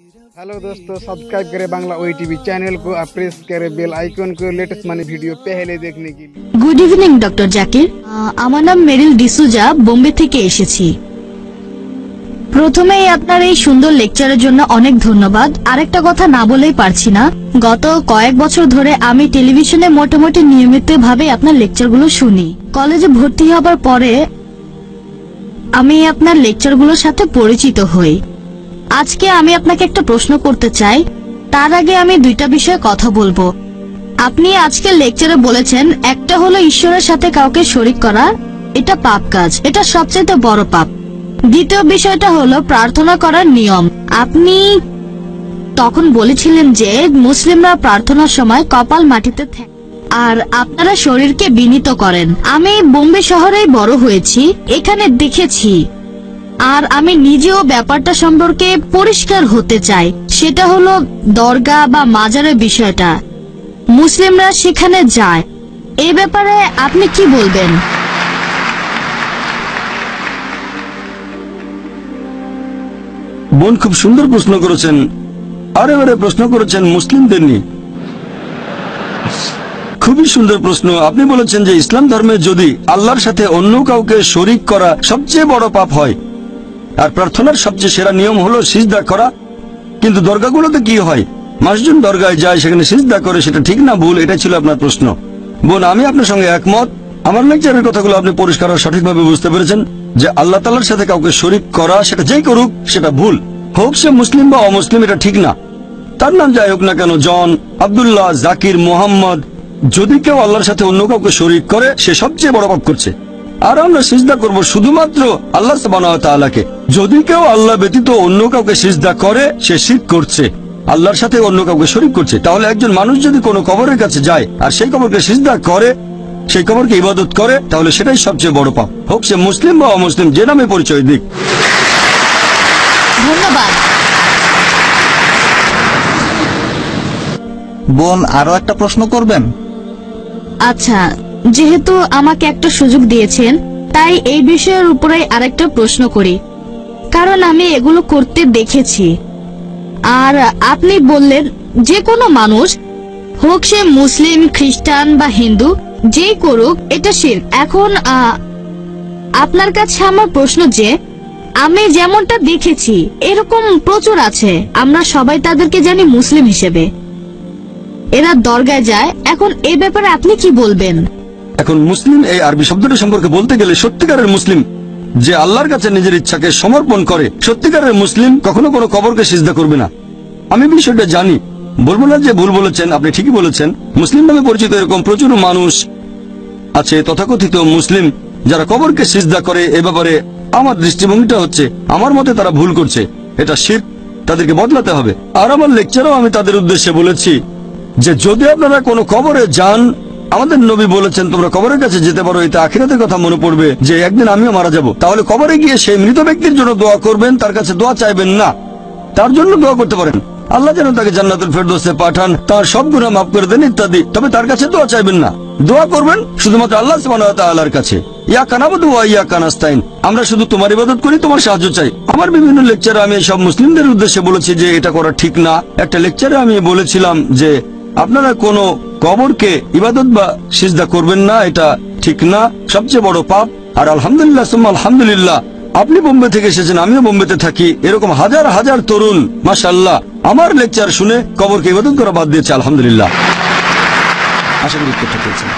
Hello दोस्तों, subscribe करें बांग्ला ओई टीवी चैनल को और प्रेस करें बेल आइकन को लेटेस्ट मानी वीडियो पहले देखने के लिए। Good evening doctor Zakir. আমার নাম মেরিল ডিসুজা, বোম্বে থেকে এসেছি। প্রথমেই আপনার এই সুন্দর লেকচারের জন্য অনেক ধন্যবাদ। আরেকটা কথা না বলেই পারছি না, গত কয়েক বছর ধরে আমি টেলিভিশনে মোটামুটি নিয়মিতভাবে আপনার লেকচারগুলো শুনি। কলেজে ভর্তি হবার পরে আমি আপনার লেকচারগুলোর সাথে পরিচিত হই। আজকে আমি আপনাকে একটা প্রশ্ন করতে চাই, তার আগে আমি দুইটা বিষয়ে কথা বলবো। আপনি আজকে লেকচারে বলেছেন, একটা হলো ঈশ্বরের সাথে কাউকে শরীক করা, এটা পাপ কাজ, এটা সবচেয়ে বড় পাপ। দ্বিতীয় বিষয়টা হলো প্রার্থনা করার নিয়ম। আপনি তখন বলেছিলেন যে মুসলিমরা প্রার্থনার সময় কপাল মাটিতে থাকে আর আপনারা শরীরকে বিনীত করেন। আমি বোম্বে শহরেই বড় হয়েছি, এখানে দেখেছি, আর আমি নিজেও ব্যাপারটা সম্পর্কে পরিষ্কার হতে চাই। সেটা হলো দরগা বা মাজারের বিষয়টা, মুসলিমরা সেখানে যায়, এই ব্যাপারে আপনি কি বলবেন? বোন খুব সুন্দর প্রশ্ন করেছেন, আর এবারে প্রশ্ন করেছেন মুসলিমদের নিয়ে। খুবই সুন্দর প্রশ্ন। আপনি বলেছেন যে ইসলাম ধর্মে যদি আল্লাহর সাথে অন্য কাউকে শরীক করা সবচেয়ে বড় পাপ হয়, আর প্রার্থনার সবচেয়ে সেরা নিয়ম হলো সিজদা করা, কিন্তু দরগাগুলোতে কি হয়? মানুষজন দরগায় যায়, সেখানে সিজদা করে, সেটা ঠিক না ভুল? এটা ছিল আপনার প্রশ্ন। বোন, আমি আপনার সঙ্গে একমত। আমার লেকচারের কথাগুলো আপনি পরিষ্কার আর সঠিকভাবে বুঝতে পেরেছেন যে আল্লাহ তাআলার সাথে কাউকে শরীক করা, সেটা যেই করুক সেটা ভুল, হোক সে মুসলিম বা অমুসলিম, এটা ঠিক না। তার নাম যাই হোক না কেন, জন, আব্দুল্লাহ, জাকির, মোহাম্মদ, যদি কেউ আল্লাহর সাথে অন্য কাউকে শরীক করে সে সবচেয়ে বড় পাপ করছে। আর আমরা সিজদা করব শুধুমাত্র আল্লাহ সুবহানাহু ওয়া তাআলাকে। যদি কেউ আল্লাহ ব্যতীত অন্য কাউকে সিজদা করে সে শিরক করছে, আল্লাহর সাথে অন্য কাউকে শরীক করছে। তাহলে একজন মানুষ যদি কোনো কবরের কাছে যায় আর সেই কবরকে সিজদা করে, সেই কবরকে ইবাদত করে, তাহলে সেটাই সবচেয়ে বড় পাপ, হোক সে মুসলিম বা অমুসলিম, যে নামে পরিচয় দিক। ধন্যবাদ। বোন, আরো একটা প্রশ্ন করবেন? আচ্ছা, যেহেতু আমাকে একটা সুযোগ দিয়েছেন, তাই এই বিষয়ের উপরে আরেকটা প্রশ্ন করি, কারণ আমি এগুলো করতে দেখেছি। আর আপনি বললেন যে কোনো মানুষ, হোক সে মুসলিম, খ্রিস্টান বা হিন্দু, যেই করুক এটা শিরক। এখন আপনার কাছে আমার প্রশ্ন যে আমি যেমনটা দেখেছি এরকম প্রচুর আছে, আমরা সবাই তাদেরকে জানি মুসলিম হিসেবে, এরা দরগায় যায়। এখন এই ব্যাপারে আপনি কি বলবেন? এখন মুসলিম এই আরবি শব্দটা সম্পর্কে বলতে গেলে সত্যিকারের মুসলিম যে আল্লাহর কাছে নিজের ইচ্ছাকে সমর্পণ করে, সত্যিকারের মুসলিম কখনো কোনো কবরকে সিজদা করবে না। আমি বিষয়টা জানি, বলবো না যে ভুল বলেছেন, আপনি ঠিকই বলেছেন। মুসলিম নামে পরিচিত এরকম প্রচুর মানুষ আছে তথাকথিত মুসলিম যারা কবরকে সিজদা করে। এ ব্যাপারে আমার দৃষ্টিভঙ্গিটা হচ্ছে, আমার মতে তারা ভুল করছে, এটা শিরক, তাদেরকে বদলাতে হবে। আর আমার লেকচারেও আমি তাদের উদ্দেশ্যে বলেছি যে যদি আপনারা কোনো কবরে যান, আমাদের নবী বলেছেন তোমরা কবরের কাছে যেতে পারো, এতে আখিরাতের কথা মনে পড়বে যে একদিন আমিও মারা যাব। তাহলে কবরে গিয়ে সেই মৃত ব্যক্তির জন্য দোয়া করবেন, তার কাছে দোয়া চাইবেন না, তার জন্য দোয়া করতে পারেন আল্লাহ যেন তাকে জান্নাতুল ফেরদৌসে পাঠান, তার সব গুনাহ মাফ করে দেন ইত্যাদি, তবে তার কাছে দোয়া চাইবেন না। দোয়া করবেন শুধুমাত্র আল্লাহ সুবহানাহু ওয়া তাআলার কাছে। ইয়াকা নাবুদু ওয়া ইয়াকা নাস্তাইন, আমরা শুধু তোমার ইবাদত করি, তোমার সাহায্য চাই। আমার বিভিন্ন লেকচারে আমি সব মুসলিমদের উদ্দেশ্যে বলেছি যে এটা করা ঠিক না। একটা লেকচারে আমি বলেছিলাম যে আপনারা কোনো কবরকে ইবাদত বা সিজদা করবেন না, এটা ঠিক না, সবচেয়ে বড় পাপ। আর আলহামদুলিল্লাহ সুম্মা আলহামদুলিল্লাহ, আপনি বোম্বে থেকে এসেছেন, আমিও বোম্বেতে থাকি, এরকম হাজার হাজার তরুণ মাশাআল্লাহ আমার লেকচার শুনে কবরকে ইবাদত করা বাদ দিয়েছে, আলহামদুলিল্লাহ। আশা করি উত্তরটা পেয়েছেন।